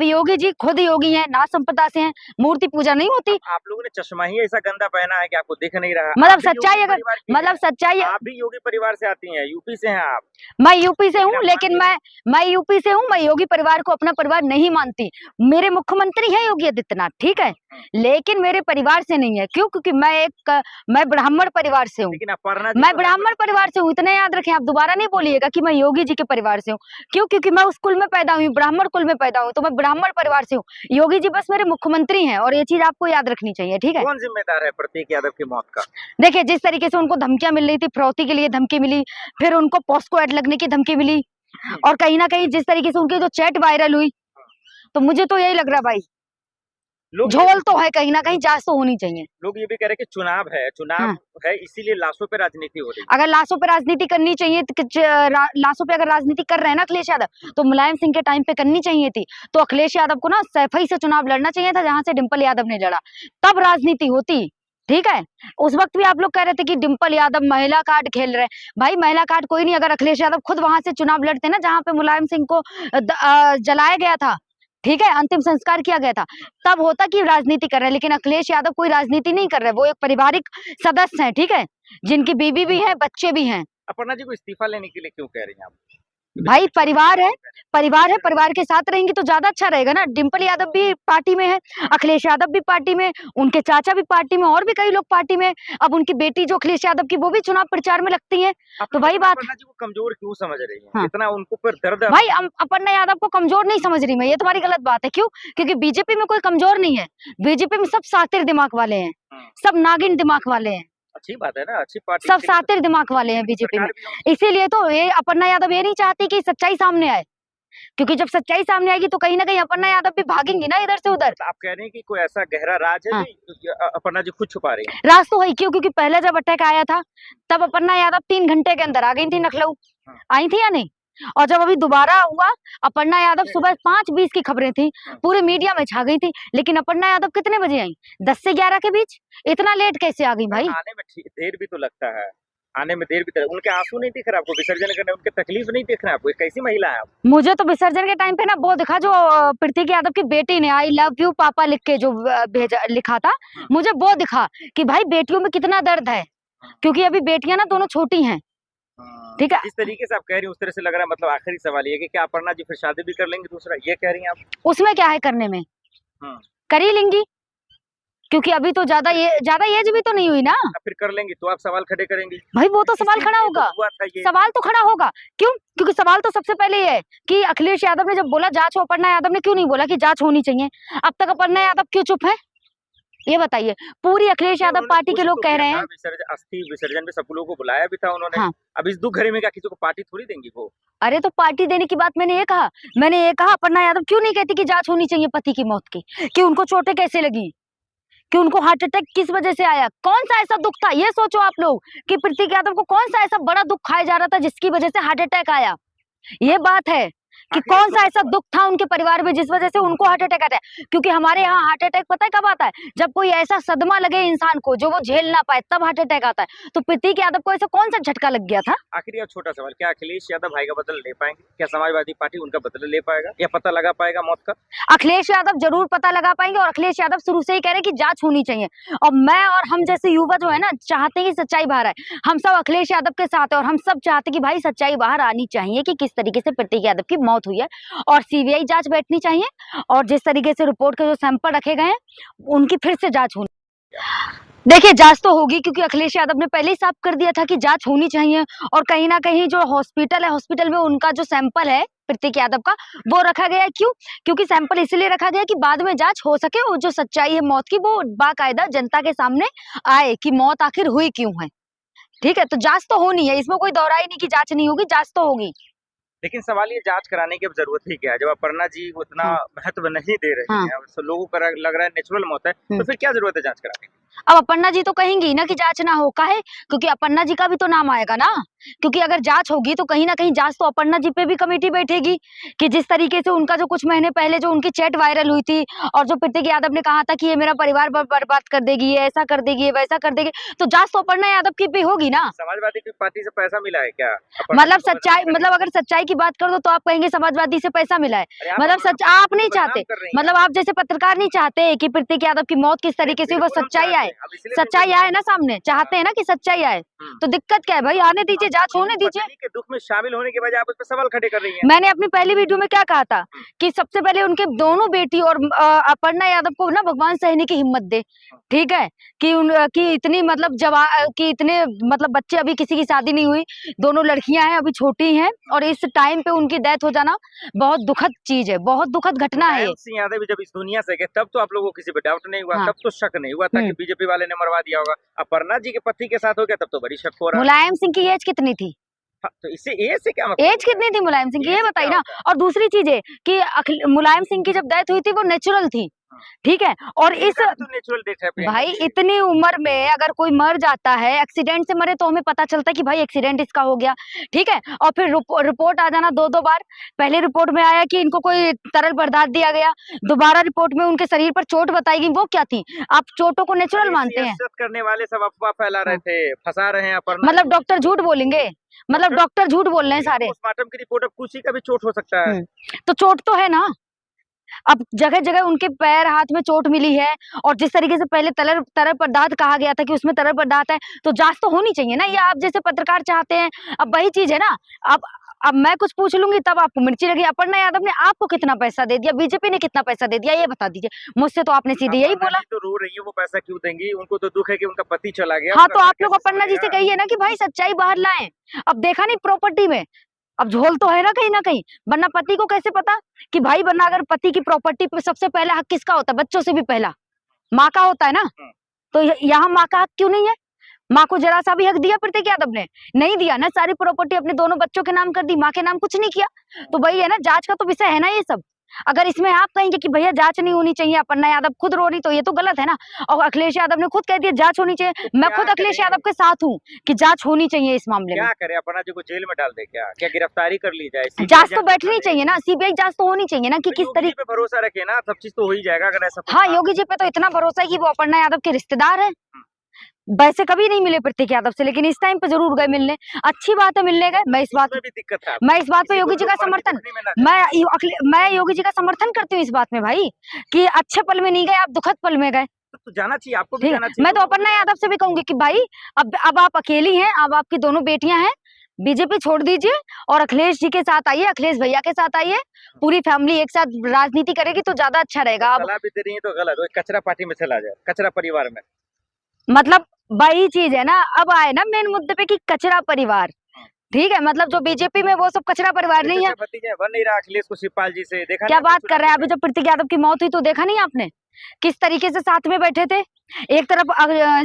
योगी जी खुद योगी हैं, नाथ संप्रदाय से हैं, मूर्ति पूजा नहीं होती। आप लोगों ने चश्मा ही ऐसा गंदा पहना है कि आपको दिख नहीं रहा। मतलब सच्चाई, अगर मतलब सच्चाई, आप भी योगी परिवार से आती हैं, यूपी से हैं आप। मैं यूपी से हूँ, लेकिन मैं यूपी से हूँ, मैं योगी परिवार को अपना परिवार नहीं मानती। मेरे मुख्यमंत्री हैं योगी आदित्यनाथ, ठीक है, लेकिन मेरे परिवार से नहीं है। क्यों? क्योंकि मैं ब्राह्मण परिवार से हूँ, मैं ब्राह्मण परिवार से हूँ, इतना याद रखें। आप दोबारा नहीं बोलिएगा कि मैं योगी जी के परिवार से हूँ। क्यों? क्योंकि मैं उस कुल में पैदा हुई, ब्राह्मण कुल में पैदा हुई, तो मैं ब्राह्मण परिवार से हूँ। योगी जी बस मेरे मुख्यमंत्री हैं, और ये चीज आपको याद रखनी चाहिए, ठीक है। कौन जिम्मेदार है प्रतीक यादव की मौत का? देखिए, जिस तरीके से उनको धमकियां मिल रही थी, फिरौती के लिए धमकी मिली, फिर उनको पॉस्को एक्ट लगने की धमकी मिली, और कहीं ना कहीं जिस तरीके से उनकी जो चैट वायरल हुई, तो मुझे तो यही लग रहा भाई, झोल तो है, कहीं ना कहीं जांच तो होनी चाहिए। लोग ये भी कह रहे हैं कि चुनाव है, इसीलिए लाशों पे राजनीति हो रही है। अगर लाशों पे राजनीति करनी चाहिए, लाशों पे अगर राजनीति कर रहे हैं ना अखिलेश यादव, तो मुलायम सिंह के टाइम पे करनी चाहिए थी। तो अखिलेश यादव को ना सैफई से चुनाव लड़ना चाहिए था, जहां से डिम्पल यादव ने लड़ा, तब राजनीति होती, ठीक है। उस वक्त भी आप लोग कह रहे थे कि डिम्पल यादव महिला कार्ड खेल रहे हैं। भाई, महिला कार्ड कोई नहीं, अगर अखिलेश यादव खुद वहां से चुनाव लड़ते ना, जहां पे मुलायम सिंह को जलाया गया था, ठीक है, अंतिम संस्कार किया गया था, तब होता कि राजनीति कर रहे हैं। लेकिन अखिलेश यादव कोई राजनीति नहीं कर रहे, वो एक पारिवारिक सदस्य हैं, ठीक है, जिनकी बीवी भी है, बच्चे भी हैं। अपर्णा जी को इस्तीफा लेने के लिए क्यों कह रही हैं आप? भाई, परिवार है, परिवार के साथ रहेंगी तो ज्यादा अच्छा रहेगा ना। डिम्पल यादव भी पार्टी में है, अखिलेश यादव भी पार्टी में, उनके चाचा भी पार्टी में, और भी कई लोग पार्टी में। अब उनकी बेटी जो अखिलेश यादव की, वो भी चुनाव प्रचार में लगती है, तो वही बात। अपर्णा जी को कमजोर क्यों समझ रही है? इतना उनको पर दर्द है। भाई, अपर्णा यादव को कमजोर नहीं समझ रही मैं, ये तुम्हारी गलत बात है। क्यों? क्योंकि बीजेपी में कोई कमजोर नहीं है, बीजेपी में सब शातिर दिमाग वाले हैं, सब नागिन दिमाग वाले हैं। अच्छी बात है ना, अच्छी पार्टी, सब शातिर दिमाग वाले हैं बीजेपी में। इसीलिए तो ये अपर्णा यादव ये नहीं चाहती कि सच्चाई सामने आए, क्योंकि जब सच्चाई सामने आएगी तो कहीं ना कहीं अपर्णा यादव भी भागेंगी ना इधर से उधर। आप कह रहे हैं कि कोई ऐसा गहरा राज है जो अपर्णा जी खुद छुपा रही है? राज तो है। क्यों? क्योंकि पहले जब अटैक आया था, तब अपर्णा यादव 3 घंटे के अंदर आ गई थी लखनऊ, आई थी या नहीं? और जब अभी दोबारा हुआ, अपर्णा यादव सुबह 5:20 की खबरें थी, पूरे मीडिया में छा गई थी। लेकिन अपर्णा यादव कितने बजे आई? 10 से 11 के बीच। इतना लेट कैसे आ गई भाई? आने में देर भी तो लगता है, आने में देर भी तो। उनके आंसू नहीं दिख रहा आपको विसर्जन करने, उनके तकलीफ नहीं दिख रहा आपको? कैसी महिला है आप? मुझे तो विसर्जन के टाइम पे ना वो दिखा, जो प्रतीक यादव की बेटी ने आई लव यू पापा लिख के जो भेजा लिखा था, मुझे वो दिखा कि भाई बेटियों में कितना दर्द है, क्योंकि अभी बेटियां ना दोनों छोटी हैं, ठीक है। जिस तरीके से आप कह रही हैं उस तरह से लग रहा है, मतलब आखिरी सवाल ये कि क्या अपर्णा जी फिर शादी भी कर लेंगी दूसरा, ये कह रही हैं आप? उसमें क्या है करने में, कर ही लेंगी, क्योंकि अभी तो ज्यादा एज भी तो नहीं हुई ना। फिर कर लेंगी तो आप सवाल खड़े करेंगी भाई, वो तो सवाल खड़ा होगा, सवाल तो खड़ा होगा। क्यों? क्योंकि सवाल तो सबसे पहले ये है कि अखिलेश यादव ने जब बोला जांच हो, अपर्णा यादव ने क्यों नहीं बोला कि जांच होनी चाहिए? अब तक अपर्णा यादव क्यों चुप है, ये बताइए। पूरी अखिलेश यादव पार्टी के लोग कह रहे हैं, अस्थि विसर्जन में सब लोगों को बुलाया भी था उन्होंने। अब इस दुख घड़ी में क्या किसी को पार्टी थोड़ी देंगी वो? अरे तो पार्टी देने की बात मैंने ये कहा अपर्णा यादव क्यों नहीं कहती कि जांच होनी चाहिए पति की मौत की, कि उनको चोटें कैसे लगी, कि उनको हार्ट अटैक किस वजह से आया, कौन सा ऐसा दुख था? ये सोचो आप लोग कि प्रतीक यादव को कौन सा ऐसा बड़ा दुख खाया जा रहा था जिसकी वजह से हार्ट अटैक आया। ये बात है कि कौन सा ऐसा दुख था उनके परिवार में जिस वजह से उनको हार्ट अटैक आता है। क्योंकि हमारे यहाँ हार्ट अटैक पता है कब आता है? जब कोई ऐसा सदमा लगे इंसान को जो वो झेल ना पाए, तब हार्ट अटैक आता है। तो प्रतीक यादव को ऐसा कौन सा झटका लग गया था? आखिरी और छोटा सवाल, क्या अखिलेश यादव भाई का बदला ले पाएंगे? क्या समाजवादी पार्टी उनका बदला ले पाएगा या पता लगा पाएगा मौत का? अखिलेश यादव जरूर पता लगा पाएंगे, और अखिलेश यादव शुरू से ही कह रहे कि जांच होनी चाहिए। और मैं और हम जैसे युवा जो है ना, चाहते हैं कि सच्चाई बाहर आए। हम सब अखिलेश यादव के साथ है, और हम सब चाहते हैं कि भाई सच्चाई बाहर आनी चाहिए कि किस तरीके से प्रतीक यादव की मौत हुई है, और सीबीआई जांच बैठनी चाहिए, और जिस तरीके से रिपोर्ट के जो सैंपल रखे गए हैं उनकी फिर से जांच होनी। देखिए, जांच तो होगी, क्योंकि अखिलेश यादव ने पहले ही साफ कर दिया था कि जांच होनी चाहिए। और कहीं ना कहीं जो हॉस्पिटल है, हॉस्पिटल में उनका जो सैंपल है प्रतीक यादव का, वो रखा गया है। क्यों? क्योंकि सैंपल इसलिए रखा गया कि बाद में जांच हो सके और जो सच्चाई है मौत की वो बाकायदा जनता के सामने आए कि मौत आखिर हुई क्यों है। ठीक है, तो जांच तो होनी है, इसमें कोई दौराई नहीं कि जांच नहीं होगी, जांच तो होगी। लेकिन सवाल ये, जांच कराने की अब जरूरत ही क्या है? जब अपर्णा जी उतना महत्व नहीं दे रही हैं, लोगों को लग रहा है नेचुरल मौत है, तो फिर क्या जरूरत है जांच कराने की? अब अपर्णा जी तो कहेंगी ना कि जांच ना हो, काहे? क्योंकि अपर्णा जी का भी तो नाम आएगा ना, क्योंकि अगर जांच होगी तो कहीं ना कहीं जांच तो अपर्णा जी पे भी कमेटी बैठेगी कि जिस तरीके से उनका जो कुछ महीने पहले जो उनकी चैट वायरल हुई थी और जो प्रतीक यादव ने कहा था कि ये मेरा परिवार बर्बाद कर देगी, ये ऐसा कर देगी, ये वैसा कर देगी, तो जांच तो अपर्णा यादव की भी होगी ना। समाजवादी की पार्टी से पैसा मिला है क्या अपर्णा मतलब जी को सच्चाई, बदनाम करने मतलब में? अगर सच्चाई की बात करो तो आप कहेंगे समाजवादी से पैसा मिला है। अरे आप मतलब अपर्णा सच पार्टी आप को नहीं बदनाम चाहते, कर रही हैं। मतलब आप जैसे पत्रकार नहीं चाहते कि प्रतीक यादव की मौत किस अरे तरीके से हुई, वो बिल्कुल हम सच्चाई चाहते आए, हैं, अब इसलिए तो सच्चाई वीडियो आए ना सामने, चाहते हैं ना कि सच्चाई आए। तो दिक्कत क्या है भाई, आने दीजिए, आप जांच होने अपनी दीजिए। पत्नी के दुख में शामिल होने के बजाय आप उस पर सवाल खड़े कर रही हैं। मैंने अपनी पहली वीडियो में क्या कहा था कि सबसे पहले उनके दोनों बेटी और अपर्णा यादव को ना भगवान सहने की हिम्मत दे, ठीक है, कि इतनी मतलब कि इतने मतलब बच्चे, अभी किसी की शादी नहीं हुई, दोनों लड़कियां हैं, अभी छोटी हैं, और इस टाइम पे उनकी डेथ हो जाना बहुत दुखद चीज है, बहुत दुखद घटना है ये। मुलायम सिंह यादव जब इस दुनिया से गए तब तो आप लोगों को किसी पे डाउट नहीं हुआ, हाँ। तब तो शक नहीं हुआ था कि बीजेपी वाले ने मरवा दिया होगा। अपर्णा जी के पति के साथ हो गया तब तो बड़ी शक हो रहा है। मुलायम सिंह की एज कितनी थी? हाँ, तो इससे एज से क्या मतलब एज होता है? कितनी थी मुलायम सिंह की, एज ये से बताइए क्या ना। होता है? और दूसरी चीज है कि मुलायम सिंह की जब डेथ हुई थी वो नेचुरल थी, हाँ। ठीक है, और इस इनका भी तो नेचुरल डेथ है प्रियंका भाई जी। इतनी उम्र में अगर कोई मर जाता है, एक्सीडेंट से मरे, तो हमें पता चलता है कि भाई एक्सीडेंट इसका हो गया, ठीक है, और फिर रिपोर्ट आ जाना दो दो बार। पहले रिपोर्ट में आया कि इनको कोई तरल पदार्थ दिया गया, दोबारा रिपोर्ट में उनके शरीर पर चोट बताई गई, वो क्या थी? आप चोटों को नेचुरल अरे मानते हैं? सियासत करने वाले सब अफवाह फैला रहे हाँ। थे, फंसा रहे हैं अपर्णा मतलब जी। डॉक्टर झूठ बोलेंगे, मतलब डॉक्टर झूठ बोल रहे हैं सारे। पोस्टमार्टम की रिपोर्ट, अब किसी का भी चोट हो सकता है। तो चोट तो है ना, अब जगह जगह उनके पैर हाथ में चोट मिली है, और जिस तरीके से पहले तरल तरल पदार्थ कहा गया था कि उसमें तरल पदार्थ है, तो जांच तो होनी चाहिए ना, ये आप जैसे पत्रकार चाहते हैं। अब वही चीज है ना, अब मैं कुछ पूछ लूंगी तब आपको मिर्ची लगी। अपर्णा यादव ने आपको कितना पैसा दे दिया, बीजेपी ने कितना पैसा दे दिया, ये बता दीजिए। मुझसे तो आपने सीधे यही अपर्णा बोला। जी तो रो रही है, वो पैसा क्यों देंगी? उनको तो दुख है कि उनका पति चला गया। हाँ, उनका तो घर आप लोग कैसे अपर्णा जी से संभलेगा? कहिए ना कि भाई सच्चाई बाहर लाएं। अब देखा नहीं प्रॉपर्टी में, अब झोल तो है ना कहीं, वरना पति को कैसे पता कि भाई, वरना अगर पति की प्रॉपर्टी पे सबसे पहला हक किसका होता है? बच्चों से भी पहला माँ का होता है ना। तो यहाँ माँ का हक क्यों नहीं है? माँ को जरा सा भी हक दिया प्रतीक यादव ने? नहीं दिया ना, सारी प्रॉपर्टी अपने दोनों बच्चों के नाम कर दी, माँ के नाम कुछ नहीं किया। तो वही है ना, जांच का तो विषय है ना ये सब। अगर इसमें आप कहेंगे कि भैया जांच नहीं होनी चाहिए, अपर्णा यादव खुद रो रही, तो ये तो गलत है ना। और अखिलेश यादव ने खुद कह दिया जांच होनी चाहिए, मैं क्या खुद अखिलेश करें? यादव के साथ हूँ कि जांच होनी चाहिए इस मामले में। क्या करे? अपर्णा जी को जेल में डाल दे क्या? क्या गिरफ्तारी कर ली जाए? जांच सीबीआई तो जांच बैठनी करा दे? चाहिए ना, सीबीआई जांच तो होनी चाहिए ना कि तो किस योगी जी तरीके। पे भरोसा रखे ना, सब चीज तो हो ही जाएगा अगर ऐसा कुछ हाँ, था। योगी जी पे तो इतना भरोसा है कि वो अपर्णा यादव के रिश्तेदार है। वैसे कभी नहीं मिले प्रतीक यादव से, लेकिन इस टाइम पे जरूर गए मिलने। अच्छी बात है, मिलने गए। मैं इस बात इसमें भी दिक्कत है मैं आपको। इस बात पे किसी को योगी जी का लोग बांधी समर्थन दुखनी में ना जाए। मैं योगी जी का समर्थन करती हूँ इस बात में भाई, कि अच्छे पल में नहीं गए आप, दुखद पल में गए। तो जाना चाहिए, आपको भी ठीक जाना है, चाहिए। मैं तो लोगों को अपर्णा भी यादव से भी कहूंगी कि भाई अब आप अकेली हैं, अब आपकी दोनों बेटियां हैं, बीजेपी छोड़ दीजिए और अखिलेश जी के साथ आइए, अखिलेश भैया के साथ आइए, पूरी फैमिली एक साथ राजनीति करेगी तो ज्यादा अच्छा रहेगा। अब सलाह भी दे रही है तो गलत, वो कचरा पार्टी में चला जाए, कचरा परिवार में। मतलब वही चीज है ना, अब आए ना मेन मुद्दे पे कि कचरा परिवार, ठीक है, मतलब जो बीजेपी में वो सब कचरा परिवार नहीं है। भतीजे बन नहीं रहा अखिलेश को शिवपाल जी से, देखा क्या नहीं आपने बात कर रहे हैं? चुनाव अभी जब प्रतीक यादव की मौत हुई तो देखा नहीं आपने किस तरीके से साथ में बैठे थे? एक तरफ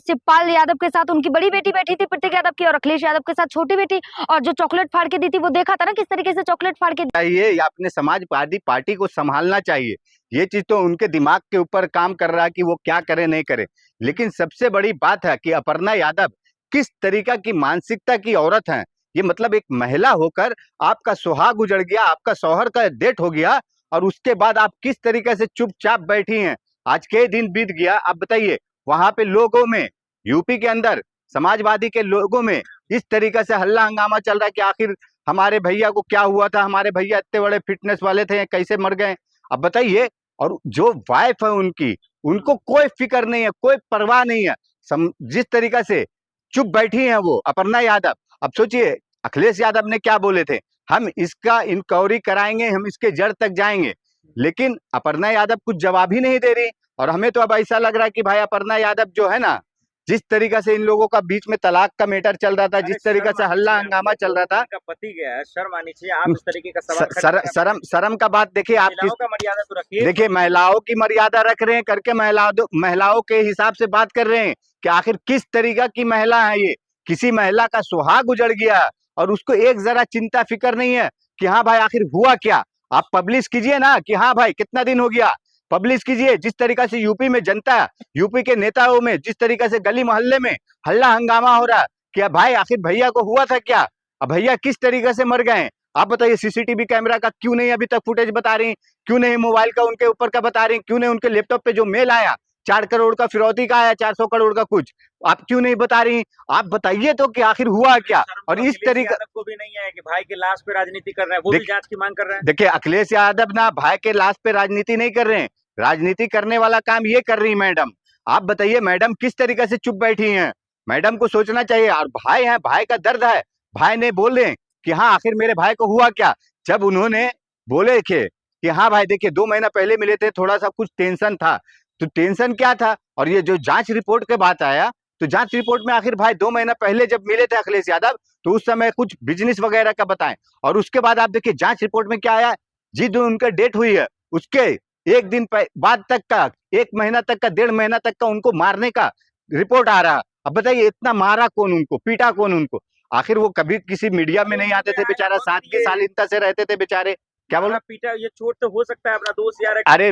शिवपाल यादव के साथ उनकी बड़ी बेटी बैठी थी प्रतीक यादव की, और अखिलेश यादव के साथ छोटी बेटी, और जो चॉकलेट फाड़ के दी थी वो देखा था ना किस तरीके से चॉकलेट फाड़ के चाहिए या अपने समाजवादी पार्टी को संभालना चाहिए। ये चीज तो उनके दिमाग के ऊपर काम कर रहा है कि वो क्या करे नहीं करे। लेकिन सबसे बड़ी बात है कि अपर्णा यादव किस तरीका की मानसिकता की औरत है। ये मतलब एक महिला होकर आपका सुहाग उजड़ गया, आपका शौहर का डेथ हो गया, और उसके बाद आप किस तरीके से चुपचाप बैठी हैं। आज के दिन बीत गया, आप बताइए वहां पे लोगों में, यूपी के अंदर समाजवादी के लोगों में इस तरीके से हल्ला हंगामा चल रहा है कि आखिर हमारे भैया को क्या हुआ था, हमारे भैया इतने बड़े फिटनेस वाले थे, कैसे मर गए। अब बताइए, और जो वाइफ है उनकी, उनको कोई फिक्र नहीं है, कोई परवाह नहीं है। जिस तरीका से चुप बैठी हैं वो अपर्णा यादव। अब सोचिए अखिलेश यादव ने क्या बोले थे, हम इसका इंक्वायरी कराएंगे, हम इसके जड़ तक जाएंगे, लेकिन अपर्णा यादव कुछ जवाब ही नहीं दे रही। और हमें तो अब ऐसा लग रहा है कि भाई अपर्णा यादव जो है ना, जिस तरीका से इन लोगों का बीच में तलाक का मैटर चल रहा था, जिस तरीका से हल्ला हंगामा चल रहा था, पति गया है, शर्म आनी चाहिए। आप इस तरीके का सवाल शर्म का बात देखिए, आप महिलाओं का मर्यादा तो रखिए। देखिए महिलाओं की मर्यादा रख रहे हैं करके महिलाओं के हिसाब से बात कर रहे हैं कि आखिर किस तरीका की महिला है ये। किसी महिला का सुहाग उजड़ गया और उसको एक जरा चिंता फिक्र नहीं है कि हाँ भाई आखिर हुआ क्या। आप पब्लिश कीजिए ना कि हाँ भाई कितना दिन हो गया, पब्लिश कीजिए। जिस तरीका से यूपी में जनता, यूपी के नेताओं में जिस तरीका से गली मोहल्ले में हल्ला हंगामा हो रहा, क्या भाई आखिर भैया को हुआ था क्या? अब भैया किस तरीके से मर गए? आप बताइए, सीसीटीवी कैमरा का क्यों नहीं अभी तक फुटेज बता रही? क्यों नहीं मोबाइल का उनके ऊपर का बता रही? क्यों नहीं उनके लैपटॉप पे जो मेल आया 4 करोड़ का फिरौती का आया, 400 करोड़ का कुछ, आप क्यों नहीं बता रही? आप बताइए तो कि आखिर हुआ क्या? और इस तरीका को भी नहीं है कि भाई के लाश पे राजनीति कर रहे हैं, वो भी जांच की मांग कर रहे हैं। देखिए, अखिलेश यादव ना भाई के लाश पे राजनीति नहीं कर रहे हैं, राजनीति करने वाला काम ये कर रही मैडम। आप बताइए मैडम किस तरीके से चुप बैठी हैं? मैडम को सोचना चाहिए। और भाई है, भाई का दर्द है, भाई ने बोले कि हाँ आखिर मेरे भाई को हुआ क्या। जब उन्होंने बोले थे कि हाँ भाई देखिए 2 महीना पहले मिले थे, थोड़ा सा कुछ टेंशन था, तो टेंशन क्या था? और ये जो जांच रिपोर्ट के बात आया, तो जांच रिपोर्ट में आखिर भाई 2 महीना पहले जब मिले थे अखिलेश यादव, तो उस समय कुछ बिजनेस वगैरह का बताएं। और उसके बाद आप देखिए जांच रिपोर्ट में क्या आया, जिस दिन उनका डेट हुई है उसके एक दिन बाद तक का, 1 महीना तक का, 1.5 महीना तक का उनको मारने का रिपोर्ट आ रहा। अब बताइए इतना मारा कौन उनको, पीटा कौन उनको? आखिर वो कभी किसी मीडिया में नहीं आते थे बेचारा, सादगी शालीनता से रहते थे बेचारे। क्या बोला? पीटा, ये चोट तो हो सकता है अपना दोस्त यार। अरे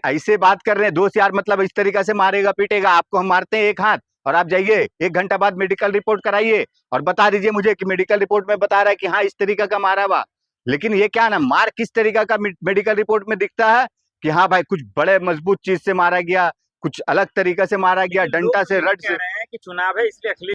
ऐसे बात कर रहे हैं, दोस्त यार मतलब इस तरीका से मारेगा पीटेगा आपको? हम मारते हैं एक हाथ और आप जाइए 1 घंटा बाद मेडिकल रिपोर्ट कराइए और बता दीजिए मुझे कि मेडिकल रिपोर्ट में बता रहा है कि हाँ इस तरीका का मारा हुआ। लेकिन ये क्या ना, मार किस तरीका का मेडिकल रिपोर्ट में दिखता है कि हाँ भाई कुछ बड़े मजबूत चीज से मारा गया, कुछ अलग तरीका से मारा गया, डंडा से, रड से। कह रहे हैं कि चुनाव है इसलिए अखिलेश